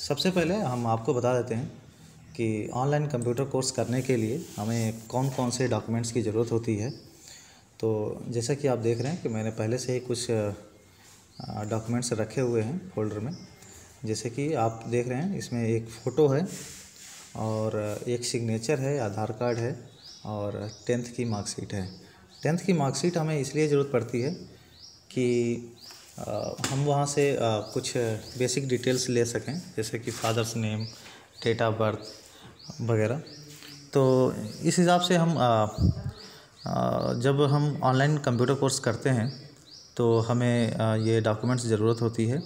सबसे पहले हम आपको बता देते हैं कि ऑनलाइन कंप्यूटर कोर्स करने के लिए हमें कौन कौन से डॉक्यूमेंट्स की ज़रूरत होती है। तो जैसा कि आप देख रहे हैं कि मैंने पहले से ही कुछ डॉक्यूमेंट्स रखे हुए हैं फोल्डर में। जैसे कि आप देख रहे हैं, इसमें एक फ़ोटो है और एक सिग्नेचर है, आधार कार्ड है और 10th की मार्कशीट है। 10th की मार्कशीट हमें इसलिए ज़रूरत पड़ती है कि हम वहाँ से कुछ बेसिक डिटेल्स ले सकें, जैसे कि father's name, date of birth वगैरह। तो इस हिसाब से हम जब हम ऑनलाइन कंप्यूटर कोर्स करते हैं तो हमें ये डॉक्यूमेंट्स ज़रूरत होती है।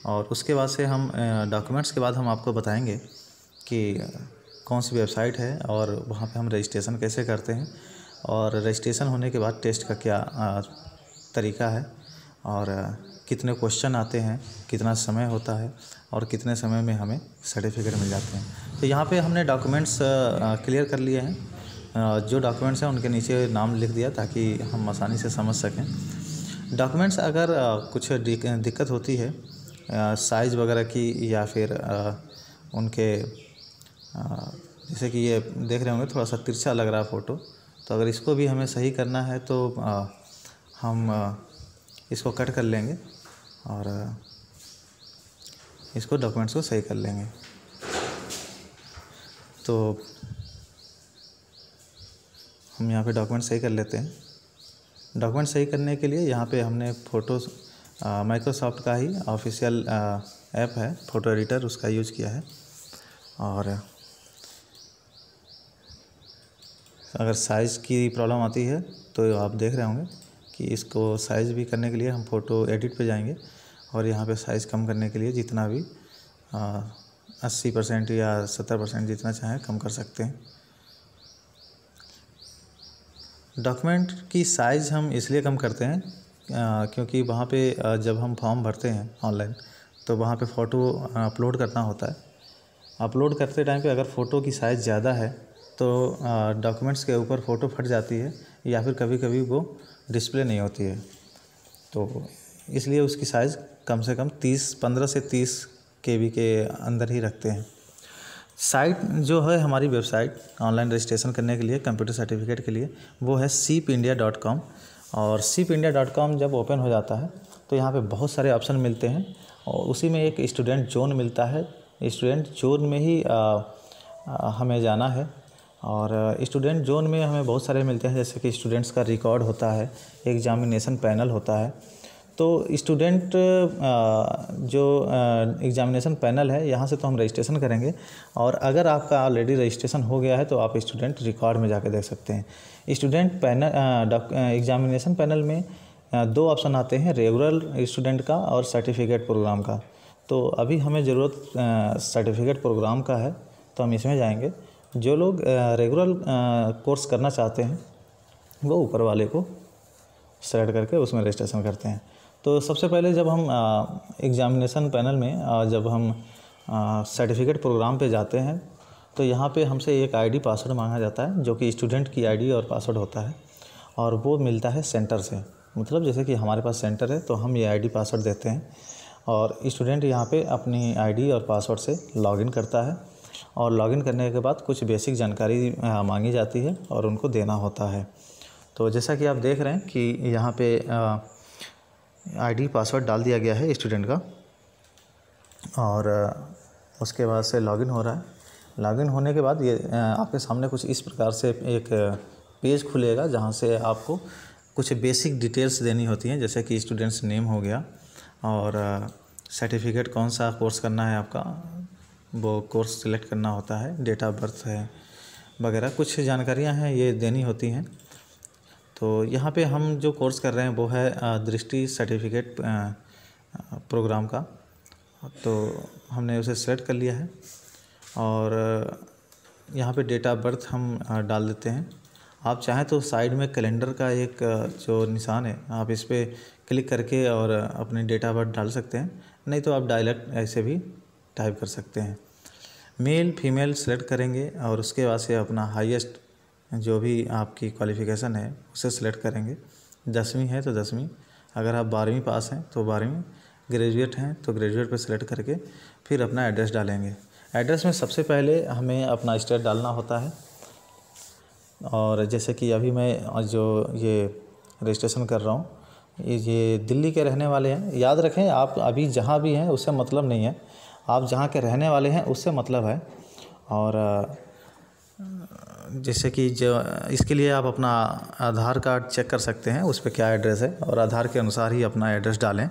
और उसके बाद से हम डॉक्यूमेंट्स के बाद हम आपको बताएंगे कि कौन सी वेबसाइट है और वहाँ पे हम रजिस्ट्रेशन कैसे करते हैं, और रजिस्ट्रेशन होने के बाद टेस्ट का क्या तरीका है, और कितने क्वेश्चन आते हैं, कितना समय होता है और कितने समय में हमें सर्टिफिकेट मिल जाते हैं। तो यहाँ पे हमने डॉक्यूमेंट्स क्लियर कर लिए हैं। जो डॉक्यूमेंट्स हैं उनके नीचे नाम लिख दिया ताकि हम आसानी से समझ सकें। डॉक्यूमेंट्स अगर कुछ दिक्कत होती है साइज़ वगैरह की, या फिर उनके जैसे कि ये देख रहे होंगे थोड़ा सा तिरछा लग रहा है फ़ोटो, तो अगर इसको भी हमें सही करना है तो हम इसको कट कर लेंगे और इसको डॉक्यूमेंट्स को सही कर लेंगे। तो हम यहाँ पे डॉक्यूमेंट सही कर लेते हैं। डॉक्यूमेंट सही करने के लिए यहाँ पे हमने फ़ोटोज़ माइक्रोसॉफ्ट का ही ऑफिशियल ऐप है फ़ोटो एडिटर, उसका यूज़ किया है। और अगर साइज़ की प्रॉब्लम आती है तो आप देख रहे होंगे कि इसको साइज़ भी करने के लिए हम फ़ोटो एडिट पे जाएंगे और यहाँ पे साइज़ कम करने के लिए जितना भी 80% या 70% जितना चाहें कम कर सकते हैं। डॉक्यूमेंट की साइज़ हम इसलिए कम करते हैं क्योंकि वहाँ पे जब हम फॉर्म भरते हैं ऑनलाइन तो वहाँ पे फ़ोटो अपलोड करना होता है। अपलोड करते टाइम पे अगर फ़ोटो की साइज़ ज़्यादा है तो डॉक्यूमेंट्स के ऊपर फ़ोटो फट जाती है या फिर कभी कभी वो डिस्प्ले नहीं होती है। तो इसलिए उसकी साइज़ कम से कम 15 से 30 KB के अंदर ही रखते हैं। साइट जो है हमारी वेबसाइट ऑनलाइन रजिस्ट्रेशन करने के लिए कंप्यूटर सर्टिफिकेट के लिए, वो है SIPindia.com। और SIPindia.com जब ओपन हो जाता है तो यहाँ पे बहुत सारे ऑप्शन मिलते हैं और उसी में एक स्टूडेंट जोन मिलता है। स्टूडेंट जोन में ही हमें जाना है और स्टूडेंट जोन में हमें बहुत सारे मिलते हैं, जैसे कि स्टूडेंट्स का रिकॉर्ड होता है, एग्जामिनेशन पैनल होता है। तो स्टूडेंट जो एग्जामिनेशन पैनल है यहाँ से तो हम रजिस्ट्रेशन करेंगे, और अगर आपका ऑलरेडी रजिस्ट्रेशन हो गया है तो आप स्टूडेंट रिकॉर्ड में जाकर देख सकते हैं। स्टूडेंट पैनल एग्जामिनेशन पैनल में 2 ऑप्शन आते हैं, रेगुलर स्टूडेंट का और सर्टिफिकेट प्रोग्राम का। तो अभी हमें ज़रूरत सर्टिफिकेट प्रोग्राम का है तो हम इसमें जाएंगे। जो लोग रेगुलर कोर्स करना चाहते हैं वो ऊपर वाले को सेलेक्ट करके उसमें रजिस्ट्रेशन करते हैं। तो सबसे पहले जब हम एग्ज़ामिनेशन पैनल में जब हम सर्टिफिकेट प्रोग्राम पे जाते हैं तो यहाँ पे हमसे एक आईडी पासवर्ड मांगा जाता है, जो कि स्टूडेंट की आईडी और पासवर्ड होता है, और वो मिलता है सेंटर से। मतलब जैसे कि हमारे पास सेंटर है तो हम ये आईडी पासवर्ड देते हैं और स्टूडेंट यहाँ पे अपनी आईडी और पासवर्ड से लॉगिन करता है, और लॉगिन करने के बाद कुछ बेसिक जानकारी मांगी जाती है और उनको देना होता है। तो जैसा कि आप देख रहे हैं कि यहाँ पे आईडी पासवर्ड डाल दिया गया है स्टूडेंट का, और उसके बाद से लॉगिन हो रहा है। लॉगिन होने के बाद ये आपके सामने कुछ इस प्रकार से एक पेज खुलेगा जहाँ से आपको कुछ बेसिक डिटेल्स देनी होती हैं, जैसे कि स्टूडेंट्स नेम हो गया और सर्टिफिकेट कौन सा कोर्स करना है आपका, वो कोर्स सिलेक्ट करना होता है, डेट ऑफ बर्थ है वगैरह, कुछ जानकारियाँ हैं ये देनी होती हैं। तो यहाँ पे हम जो कोर्स कर रहे हैं वो है दृष्टि सर्टिफिकेट प्रोग्राम का, तो हमने उसे सेलेक्ट कर लिया है और यहाँ पे डेट ऑफ बर्थ हम डाल देते हैं। आप चाहें तो साइड में कैलेंडर का एक जो निशान है आप इस पर क्लिक करके और अपनी डेट ऑफ बर्थ डाल सकते हैं, नहीं तो आप डायरेक्ट ऐसे भी टाइप कर सकते हैं। मेल फीमेल सेलेक्ट करेंगे और उसके बाद से अपना हाईएस्ट जो भी आपकी क्वालिफ़िकेशन है उसे सेलेक्ट करेंगे। 10वीं है तो 10वीं, अगर आप 12वीं पास हैं तो 12वीं, ग्रेजुएट हैं तो ग्रेजुएट पे सेलेक्ट करके फिर अपना एड्रेस डालेंगे। एड्रेस में सबसे पहले हमें अपना स्टेट डालना होता है। और जैसे कि अभी मैं जो ये रजिस्ट्रेशन कर रहा हूँ, ये दिल्ली के रहने वाले हैं। याद रखें, आप अभी जहाँ भी हैं उससे मतलब नहीं है, आप जहाँ के रहने वाले हैं उससे मतलब है। और जैसे कि जो इसके लिए आप अपना आधार कार्ड चेक कर सकते हैं, उस पर क्या एड्रेस है, और आधार के अनुसार ही अपना एड्रेस डालें।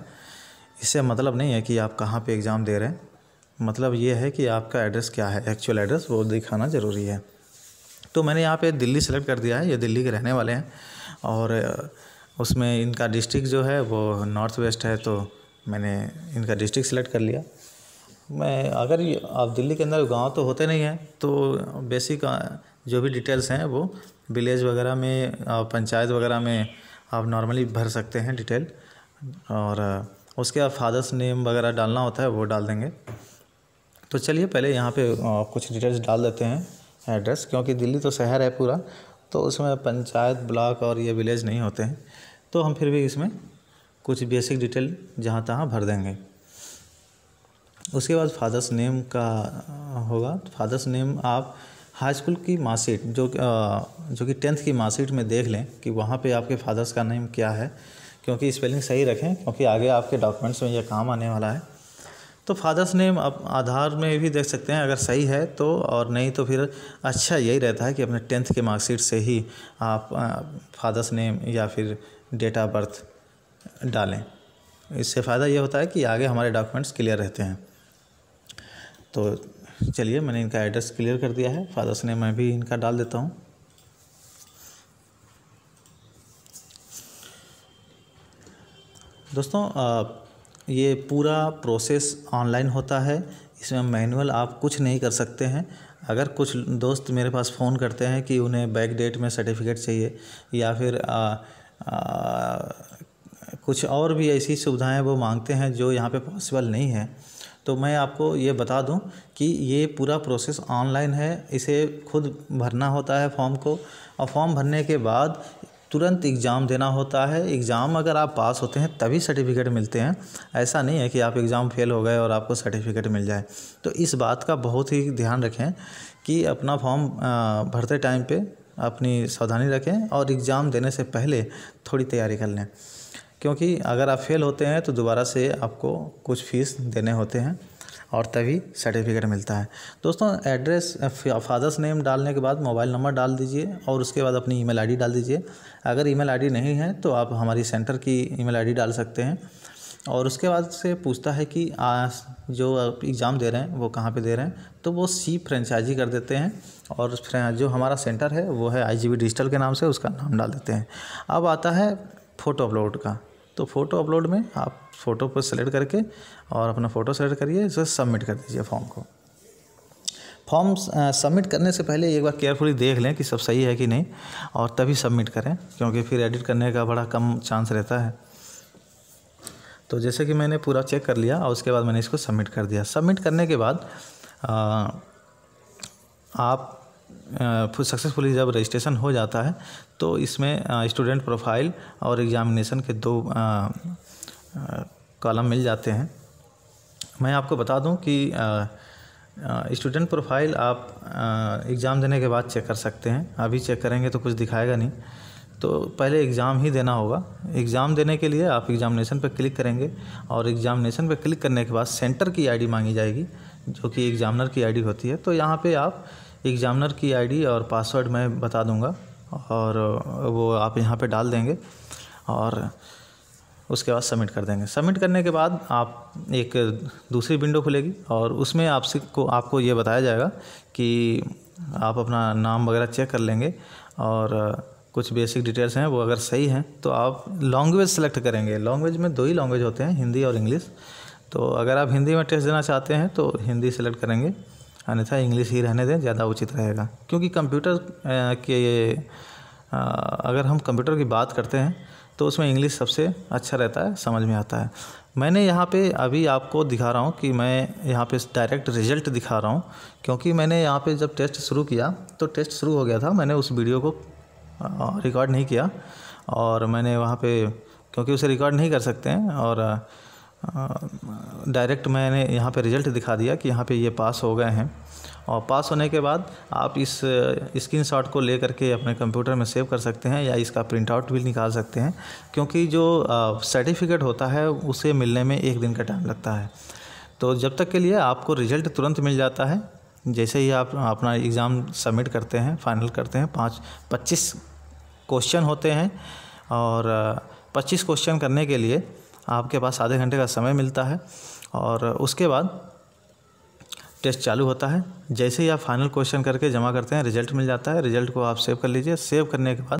इससे मतलब नहीं है कि आप कहाँ पे एग्ज़ाम दे रहे हैं, मतलब ये है कि आपका एड्रेस क्या है, एक्चुअल एड्रेस वो दिखाना ज़रूरी है। तो मैंने यहाँ पे दिल्ली सेलेक्ट कर दिया है, ये दिल्ली के रहने वाले हैं। और उसमें इनका डिस्ट्रिक्ट जो है वो नॉर्थ वेस्ट है, तो मैंने इनका डिस्ट्रिक्ट सेलेक्ट कर लिया। मैं अगर आप दिल्ली के अंदर गांव तो होते नहीं हैं, तो बेसिक जो भी डिटेल्स हैं वो विलेज वगैरह में, पंचायत वगैरह में आप नॉर्मली भर सकते हैं डिटेल। और उसके बाद फादर्स नेम वगैरह डालना होता है, वो डाल देंगे। तो चलिए पहले यहाँ पे कुछ डिटेल्स डाल देते हैं एड्रेस, क्योंकि दिल्ली तो शहर है पूरा, तो उसमें पंचायत, ब्लॉक और ये विलेज नहीं होते हैं, तो हम फिर भी इसमें कुछ बेसिक डिटेल जहाँ तहाँ भर देंगे। उसके बाद फादर्स नेम का होगा। तो फादर्स नेम आप हाई स्कूल की मार्कशीट जो कि 10th की मार्कशीट में देख लें कि वहाँ पे आपके फादर्स का नेम क्या है, क्योंकि स्पेलिंग सही रखें, क्योंकि आगे आपके डॉक्यूमेंट्स में यह काम आने वाला है। तो फादर्स नेम आप आधार में भी देख सकते हैं, अगर सही है तो, और नहीं तो फिर अच्छा यही रहता है कि अपने 10th के मार्कशीट से ही आप फादर्स नेम या फिर डेट ऑफ बर्थ डालें। इससे फ़ायदा ये होता है कि आगे हमारे डॉक्यूमेंट्स क्लियर रहते हैं। तो चलिए मैंने इनका एड्रेस क्लियर कर दिया है, फादर्स नेम मैं भी इनका डाल देता हूँ। दोस्तों ये पूरा प्रोसेस ऑनलाइन होता है, इसमें मैनुअल आप कुछ नहीं कर सकते हैं। अगर कुछ दोस्त मेरे पास फ़ोन करते हैं कि उन्हें बैक डेट में सर्टिफिकेट चाहिए, या फिर कुछ और भी ऐसी सुविधाएं वो मांगते हैं जो यहाँ पे पॉसिबल नहीं है, तो मैं आपको ये बता दूं कि ये पूरा प्रोसेस ऑनलाइन है। इसे खुद भरना होता है फॉर्म को, और फॉर्म भरने के बाद तुरंत एग्ज़ाम देना होता है। एग्ज़ाम अगर आप पास होते हैं तभी सर्टिफिकेट मिलते हैं, ऐसा नहीं है कि आप एग्ज़ाम फेल हो गए और आपको सर्टिफिकेट मिल जाए। तो इस बात का बहुत ही ध्यान रखें कि अपना फॉर्म भरते टाइम पे अपनी सावधानी रखें, और एग्ज़ाम देने से पहले थोड़ी तैयारी कर लें, क्योंकि अगर आप फेल होते हैं तो दोबारा से आपको कुछ फ़ीस देने होते हैं और तभी सर्टिफिकेट मिलता है। दोस्तों एड्रेस, फादर्स नेम डालने के बाद मोबाइल नंबर डाल दीजिए, और उसके बाद अपनी ईमेल आईडी डाल दीजिए। अगर ईमेल आईडी नहीं है तो आप हमारी सेंटर की ईमेल आईडी डाल सकते हैं। और उसके बाद से पूछता है कि जो आप एग्ज़ाम दे रहे हैं वो कहाँ पे दे रहे हैं, तो वो सी फ्रेंचाइजी कर देते हैं, और जो हमारा सेंटर है वो है IGV डिजिटल के नाम से, उसका नाम डाल देते हैं। अब आता है फ़ोटो अपलोड का। तो फ़ोटो अपलोड में आप फ़ोटो को सेलेक्ट करके और अपना फ़ोटो सेलेक्ट करिए, इसे सबमिट कर दीजिए फॉर्म को। फॉर्म सबमिट करने से पहले एक बार केयरफुली देख लें कि सब सही है कि नहीं, और तभी सबमिट करें, क्योंकि फिर एडिट करने का बड़ा कम चांस रहता है। तो जैसे कि मैंने पूरा चेक कर लिया और उसके बाद मैंने इसको सबमिट कर दिया। सबमिट करने के बाद आप सक्सेसफुली जब रजिस्ट्रेशन हो जाता है तो इसमें स्टूडेंट प्रोफाइल और एग्ज़ामिनेशन के 2 कॉलम मिल जाते हैं। मैं आपको बता दूं कि स्टूडेंट प्रोफाइल आप एग्ज़ाम देने के बाद चेक कर सकते हैं, अभी चेक करेंगे तो कुछ दिखाएगा नहीं, तो पहले एग्ज़ाम ही देना होगा। एग्ज़ाम देने के लिए आप एग्ज़ामिनेशन पर क्लिक करेंगे, और एग्ज़ामिनेशन पर क्लिक करने के बाद सेंटर की आईडी मांगी जाएगी, जो कि एग्ज़ामिनर की आईडी होती है। तो यहाँ पे आप एग्ज़ामिनर की आईडी और पासवर्ड मैं बता दूंगा, और वो आप यहाँ पे डाल देंगे, और उसके बाद सबमिट कर देंगे। सबमिट करने के बाद आप एक दूसरी विंडो खुलेगी, और उसमें आपको ये बताया जाएगा कि आप अपना नाम वगैरह चेक कर लेंगे, और कुछ बेसिक डिटेल्स हैं वो अगर सही हैं तो आप लैंग्वेज सेलेक्ट करेंगे। लैंग्वेज में 2 ही लैंग्वेज होते हैं, हिंदी और इंग्लिश। तो अगर आप हिंदी में टेस्ट देना चाहते हैं तो हिंदी सेलेक्ट करेंगे, अन्यथा इंग्लिश ही रहने दें, ज़्यादा उचित रहेगा। क्योंकि कंप्यूटर अगर हम कंप्यूटर की बात करते हैं तो उसमें इंग्लिश सबसे अच्छा रहता है, समझ में आता है। मैंने यहाँ पे अभी आपको दिखा रहा हूँ कि मैं यहाँ पे डायरेक्ट रिज़ल्ट दिखा रहा हूँ, क्योंकि मैंने यहाँ पे जब टेस्ट शुरू किया तो टेस्ट शुरू हो गया था, मैंने उस वीडियो को रिकॉर्ड नहीं किया, और मैंने वहाँ पे, क्योंकि उसे रिकॉर्ड नहीं कर सकते हैं, और डायरेक्ट मैंने यहाँ पे रिज़ल्ट दिखा दिया कि यहाँ पे ये पास हो गए हैं। और पास होने के बाद आप इस स्क्रीनशॉट को ले करके अपने कंप्यूटर में सेव कर सकते हैं या इसका प्रिंट आउट भी निकाल सकते हैं, क्योंकि जो सर्टिफिकेट होता है उसे मिलने में 1 दिन का टाइम लगता है। तो जब तक के लिए आपको रिज़ल्ट तुरंत मिल जाता है, जैसे ही आप अपना एग्ज़ाम सबमिट करते हैं, फाइनल करते हैं। 25 क्वेश्चन होते हैं और 25 क्वेश्चन करने के लिए आपके पास आधे घंटे का समय मिलता है और उसके बाद टेस्ट चालू होता है। जैसे ही आप फाइनल क्वेश्चन करके जमा करते हैं, रिज़ल्ट मिल जाता है। रिज़ल्ट को आप सेव कर लीजिए। सेव करने के बाद